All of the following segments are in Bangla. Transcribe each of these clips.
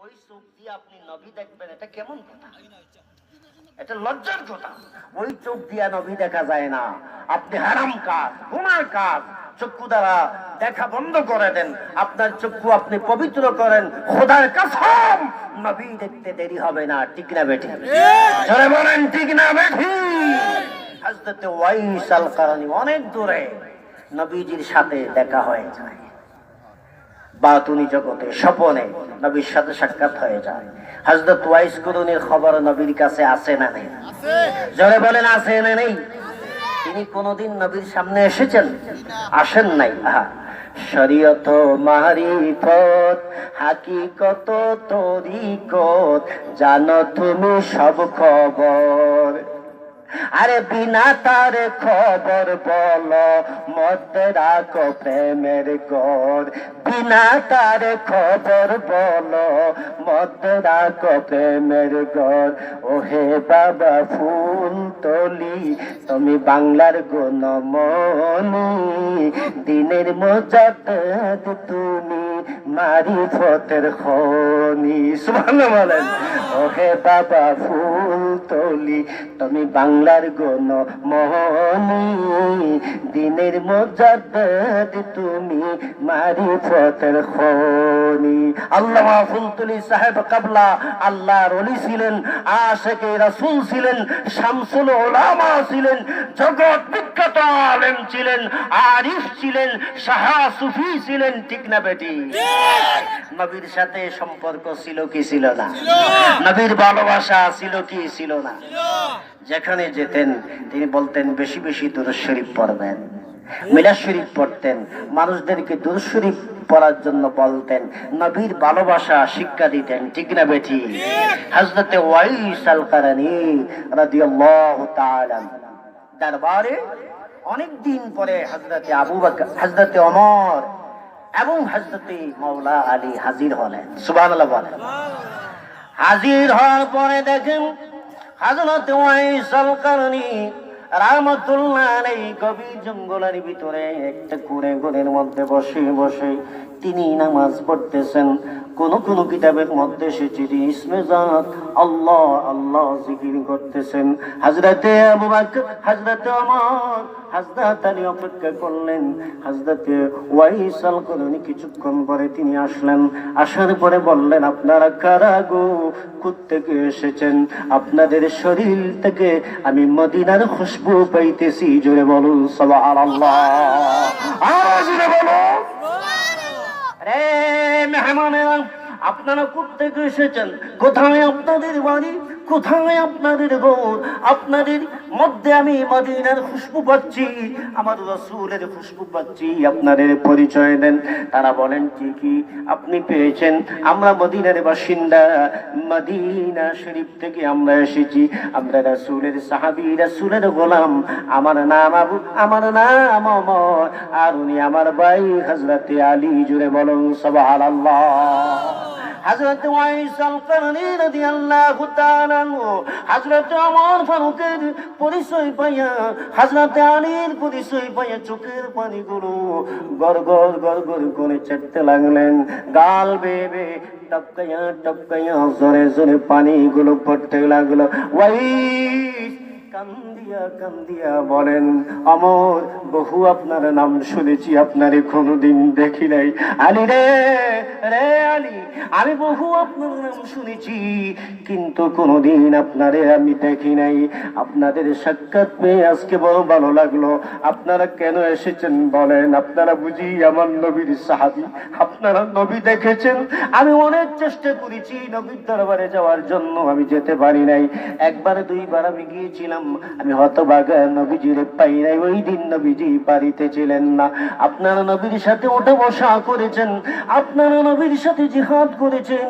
ওই চোখ দিয়ে আপনি নবী দেখবেন, এটা কেমন কথা? এটা লজ্জার কথা। ওই চোখ দিয়ে নবী দেখা যায় না। আপনি হারাম কাজ, গুনার কাজ চক্ষু দ্বারা দেখা বন্ধ করে দেন। আপনার চক্ষু আপনি পবিত্র করেন। খোদার কসম, নবী দেখতে দেরি হবে না। ঠিক না বেঠি? জোরে বলেন ঠিক না বেঠি? হযরত ওয়াইস আল কারনী অনেক দূরে, নবীজির সাথে দেখা হয়ে যায়। বাতুনি জগতে স্বপনে নবীর সাথে সাক্ষাৎ হয়ে যায়। হযরত ওয়াইস করুনির খবর নবীর কাছে আছে না নেই? জোরে বলেন আছে না নেই? তিনি কোনদিন নবীর সামনে এসেছেন? আসেন নাই। শরীয়ত মারিফত হাকিকত তরিকত জানো তুমি সব খবর। আরে বিনা তার খবর বলো মধ্যে রাখো প্রেমের গড়। বিনা তার খবর বলো মধ্যে রাখো প্রেমের গড়। ওহে বাবা ফুলতলি তুমি বাংলার গুণমণি, দিনের মুজাদ্দিদ তুমি মারিফতের খনি। সুবহানাল্লাহ বলেন। ওহে বাবা ফুলতলি তুমি বাংলার গুণমণি, দিনের মুজাদ্দিদ তুমি মারিফতের খনি। আল্লামা ফুলতলি সাহেব কাবলা আল্লাহর ওলি ছিলেন, আশিকে রাসূল ছিলেন, শামসুল উলামা ছিলেন, জগৎ বিখ্যাত আলেম ছিলেন, আরিফ ছিলেন, শাহ সুফি ছিলেন। ঠিক না বেটি? নবীর সাথে সম্পর্ক ছিল কি ছিল না? নবীর ভালোবাসা ছিল কি ছিল না? যেখানে যেতেন তিনি বলতেন বেশি বেশি দুরূদ শরীফ পড়বেন, মিলাদ শরীফ পড়তেন, মানুষদেরকে দুরূদ শরীফ পড়ার জন্য বলতেন, নবীর ভালোবাসা শিক্ষা দিতেন। ঠিক না বেটি? হযরত ওয়াইস আল কারনী রাদিয়াল্লাহু তাআলা দরবারে অনেক দিন পরে হযরত আবু বকর, হযরত ওমর এবং হযরত মাওলা আলী হাজির হলেন। সুবহানাল্লাহ বলেন। হাজির হওয়ার পরে দেখেন হযরত ওয়াইস আল কারনী রাহমাতুল্লাহ আলাইহি গভীর জঙ্গলের ভিতরে একটা কুঁড়ের মধ্যে বসে বসে তিনি নামাজ পড়তেছেন। কোন কোন কিতাবের মধ্যে এসেছে যে ইসমে জাত আল্লাহ আল্লাহ জিকির করতেছেন। হযরত আবু বকর, হযরত ওমর, হযরত আলী অপেক্ষা করলেন। হযরত ওয়াইস আল কারনী কিছুক্ষণ পরে তিনি আসলেন। আসার পরে বললেন, আপনারা কারা গো? কোত্থেকে এসেছেন? আপনাদের শরীর থেকে আমি মদিনার খুশবু পাইতেছি। জোরে বলুন সুবহানাল্লাহ। আওয়াজ দিয়ে বলুন। রে মেহমানেরা, আপনারা কোত্থেকে এসেছেন? কোথায় আপনাদের বাড়ি? কোথায় আপনাদের ঘর? আপনাদের মধ্যে আমি মদিনার খুশবু পাচ্ছি, আমার রাসূলের খুশবু পাচ্ছি। আপনাদের পরিচয় দেন। তারা বলেন, ঠিকই আপনি পেয়েছেন, আমরা মদিনার বাসিন্দা, মদিনা শরীফ থেকে আমরা এসেছি, আমরা রাসূলের সাহাবী, রাসূলের গোলাম। আমার নাম আবু, আমার নাম ওমর, আর উনি আমার ভাই হযরত আলী। জুড়ে বলুন সুবহানাল্লাহ। হযরত ওয়াইস আল কারনী রাদিয়াল্লাহু তাআলা আনহু হযরত ওমর ফারুকের পরিচয় পাইয়া, হযরত আলীর পরিচয় পাইয়া চোখের পানিগুলো গড়গড় গড়গড় করে ছেড়তে লাগলেন। গাল বেয়ে বেয়ে টপকাইয়া টপকাইয়া জোরে জোরে পানিগুলো পড়তে লাগলো। ওয়াইস কান্দিয়া কান্দিয়া বলেন, ওমর বহু আপনার নাম শুনেছি, আপনারে কোনোদিন দেখি নাই। আলী রে, রে আলী, আমি বহু আপনার নাম শুনেছি, কিন্তু কোনোদিন আপনারে আমি দেখি নাই। আপনাদের সাক্ষাৎ পেয়ে আজকে বড় ভালো লাগলো। আপনারা কেন এসেছেন বলেন? আপনারা বুঝি আমার নবীর সাহাবী, আপনারা নবী দেখেছেন। আমি অনেক চেষ্টা করেছি নবীর দরবারে যাওয়ার জন্য, আমি যেতে পারি নাই। একবার দুইবার আমি গিয়েছিলাম, আমি হতভাগা, নবীজিরে পাই নাই। ওই দিন নবীজি বাড়িতে ছিলেন না। আপনারা নবীর সাথে ওঠা বসা করেছেন, আপনারা নবীর সাথে জিহাদ করেছেন,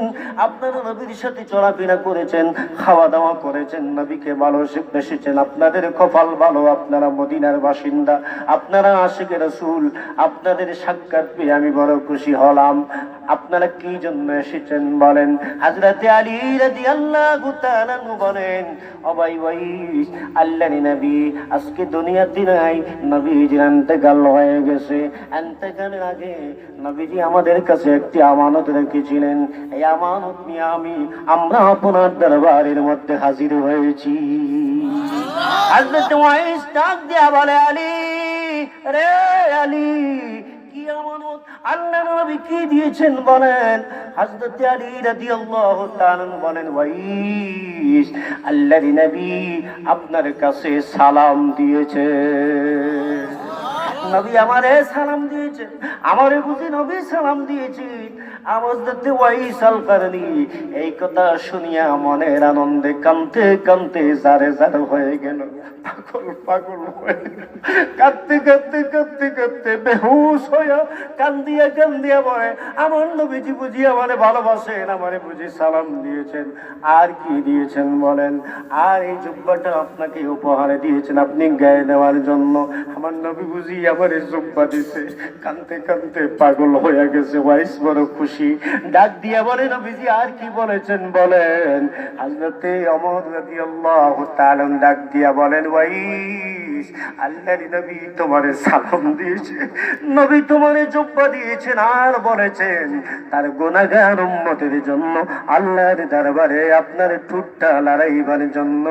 আপনারা নবীর সাথে চলাফেরা করেছেন, খাওয়া দাওয়া করেছেন, নবীকে ভালোবেসেছেন। আপনাদের কপাল ভালো, আপনারা মদিনার বাসিন্দা, আপনারা আশিকে রাসূল। আপনাদের সাক্ষাৎ পেয়ে আমি বড় খুশি হলাম। আপনারা কি জন্য এসেছেন বলেন? হযরত আলী রাদিয়াল্লাহু তাআলা বলেন, ও ভাই ওয়াইস, আল্লাহর নবী আজকে দুনিয়াতে নাই, নবীজির ইন্তেকাল হয়ে গেছে। ইন্তেকালের আগে নবীজি আমাদের কাছে একটি আমানত রেখেছিলেন। এই আমানত নিয়ে আমরা আপনার দরবারের মধ্যে হাজির হয়েছি। হযরত ওয়াইস ডাক দিয়া বলে, আলী রে আলী, কি আমানত আল্লাহ নবী কি দিয়েছেন বলেন? হযরত আলী রাদিয়াল্লাহু তাআলা বলেন, ওয়াইস আল্লাহর নবী আপনার কাছে সালাম দিয়েছে। নবী আমারে সালাম দিয়েছে, আমারে বুঝি নবী সালাম দিয়েছে। হযরত ওয়াইস আল কারনী এই কথা শুনিয়া মনের আনন্দে কাঁদতে কাঁদতে জারে জারে হয়ে গেল, পাগল পাগল হয়ে কাঁদতে কাঁদতে কাঁদতে কাঁদতে বেহুশ হইয়া কান্দিয়া কান্দিয়া বলে, আমার নবীজি বুঝি আমারে ভালোবাসেন, আমারে বুঝি সালাম দিয়েছেন। আর কি দিয়েছেন বলেন? আর এই জুব্বাটা আপনাকে উপহারে দিয়েছেন আপনি গায়ে দেওয়ার জন্য। আমার নবী বুঝি আমারে জুব্বা দিছে। কাঁদতে কাঁদতে পাগল হয়ে গেছে। ওয়াইস বড় খুশি, ডাক দিয়া বলে, নবীজি আর কি বলেছেন বলেন? হযরতে ওমর রাদিয়াল্লাহু তাআলা ডাক দিয়া বলেন, ওয়াইস আল্লাহর নবী তোমারে সালাম দিয়েছে, নবী তোমারে জুব্বা দিয়েছেন, আর বলেছেন তার গুনাহগার উম্মতের জন্য আল্লাহর দরবারে আপনার ঠোঁটটা লড়াইবার জন্য,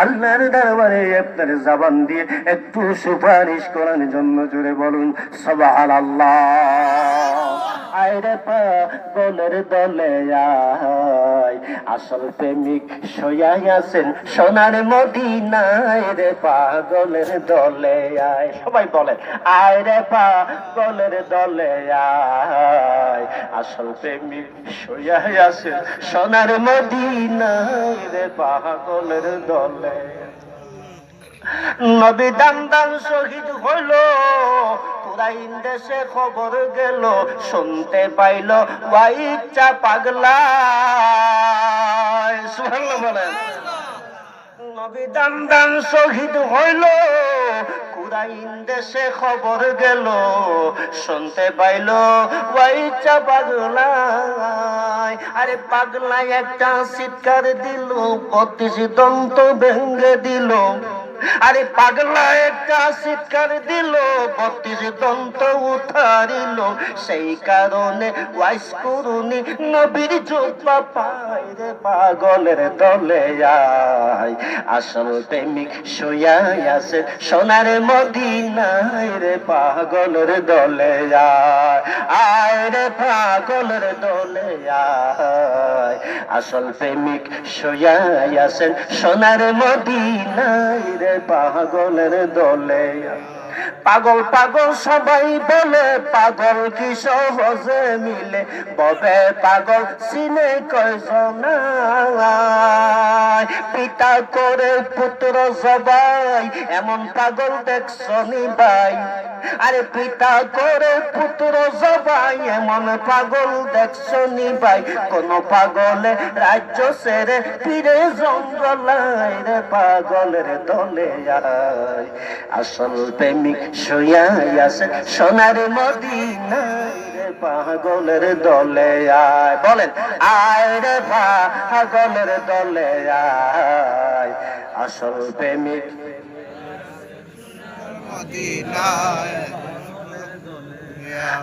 আল্লাহর দরবারে আপনার জবান দিয়ে একটু সুপারিশ করার জন্য। জোরে বলুন সুবহানাল্লাহ। আইরে পাগলের দলে আয়, আসল প্রেমিক শুয়াই আছেন সোনার মদিনায় রে, পাগলের দলে আয়। সবাই বলেন, আইরে পাগলের দলে আয়, আসল প্রেমিক শুয়াই আছেন সোনার মদিনায় রে, পাগলের দলে। নবী দান দান শহীদ হইল, কুরাইন দেশে খবর গেল, শুনতে পাইল ওয়াইচা পাগলা। সুবহানাল্লাহ বলেন। নবী দান দান শহীদ হইল, কুরাইন দেশে খবর গেল, শুনতে পাইল ওয়াইচা পাগলা। আরে পাগলায় একটা চিৎকার দিল, 32 দন্ত ভেঙে দিল। আরে পাগলা একটা চিৎকার দিল, 32 দন্ত উঠারিল। সেই কারণে ওয়াইস করুনি নবীর জুব্বা পায় রে, পাগলের দলে আয়, আসল প্রেমিক শুয়াই আছে সোনার মদিনায় রে, পাগলের দলে আয়। আয় রে পাগলের দলে আয়, আসল প্রেমিক শুয়াই আছেন সোনার মদিনায় রে, পাগলের দলে। পাগল পাগল সবাই বলে, পাগল কি সহজে মিলে, ববে পাগল চিনে কয়জন? পিতা করে পুত্র জবাই, এমন পাগল দেখছনি ভাই? আরে পিতা করে পুত্র জবাই, এমন পাগল দেখছনি ভাই? কোন পাগলে রাজ্য ছেড়ে ফিরে জঙ্গলায় রে, পাগলের দলে আয়, আসল প্রেমিক শুয়াই আছে সোনার মদিনায় রে, পাগলের দলে আয়। বলেন, আয় রে পাগলের দলে আয়, আসল প্রেমিক মদিনায়।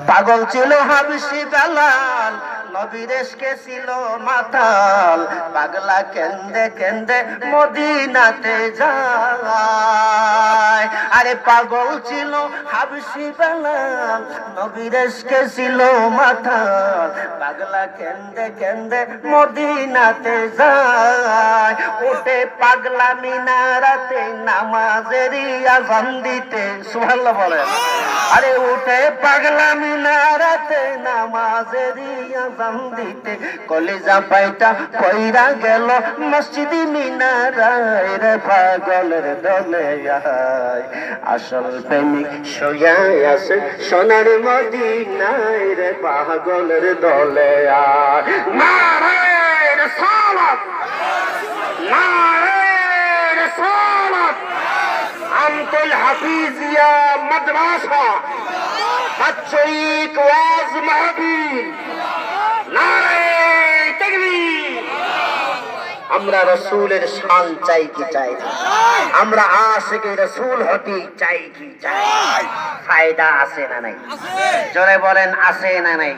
পাগল ছিল হাবশি বেলাল, নবীর ইশকে ছিল মাতাল, পাগলা কেন্দে কেন্দে মদিনাতে যায়। আরে পাগল ছিল হাবশি বেলাল, নবীর ইশকে ছিল মাতাল, পাগলা কেন্দে কেন্দে মদিনাতে যায়। ওঠে পাগলা মিনারাতে নামাজেরই আযান দিতে। সুবহানাল্লাহ বলেন। আরে উঠে পাগলা মিনারাতে নামাজেরই আযান দিতে, কলিজা পাইটা কইরা গেল মসজিদ মিনারায় রে, পাগলের দলে আয়, আসল প্রেমিক শুয়াই আছে সোনার মদিনায় রে, পাগলের দলে আয়। নারায়ে রিসালাত, নারায়ে রিসালাত। আমতুল হাফিজিয়া মাদ্রাসা বাৎসরিক ওয়াজ মাহফিল, নারায়ে তাকবীর। আমরা রসুলের শান চাই কি চাই না? আমরা আশিকে রসুল হতে চাই কি চাই? ফায়দা আছে না নাই? জোরে বলেন আছে না নাই?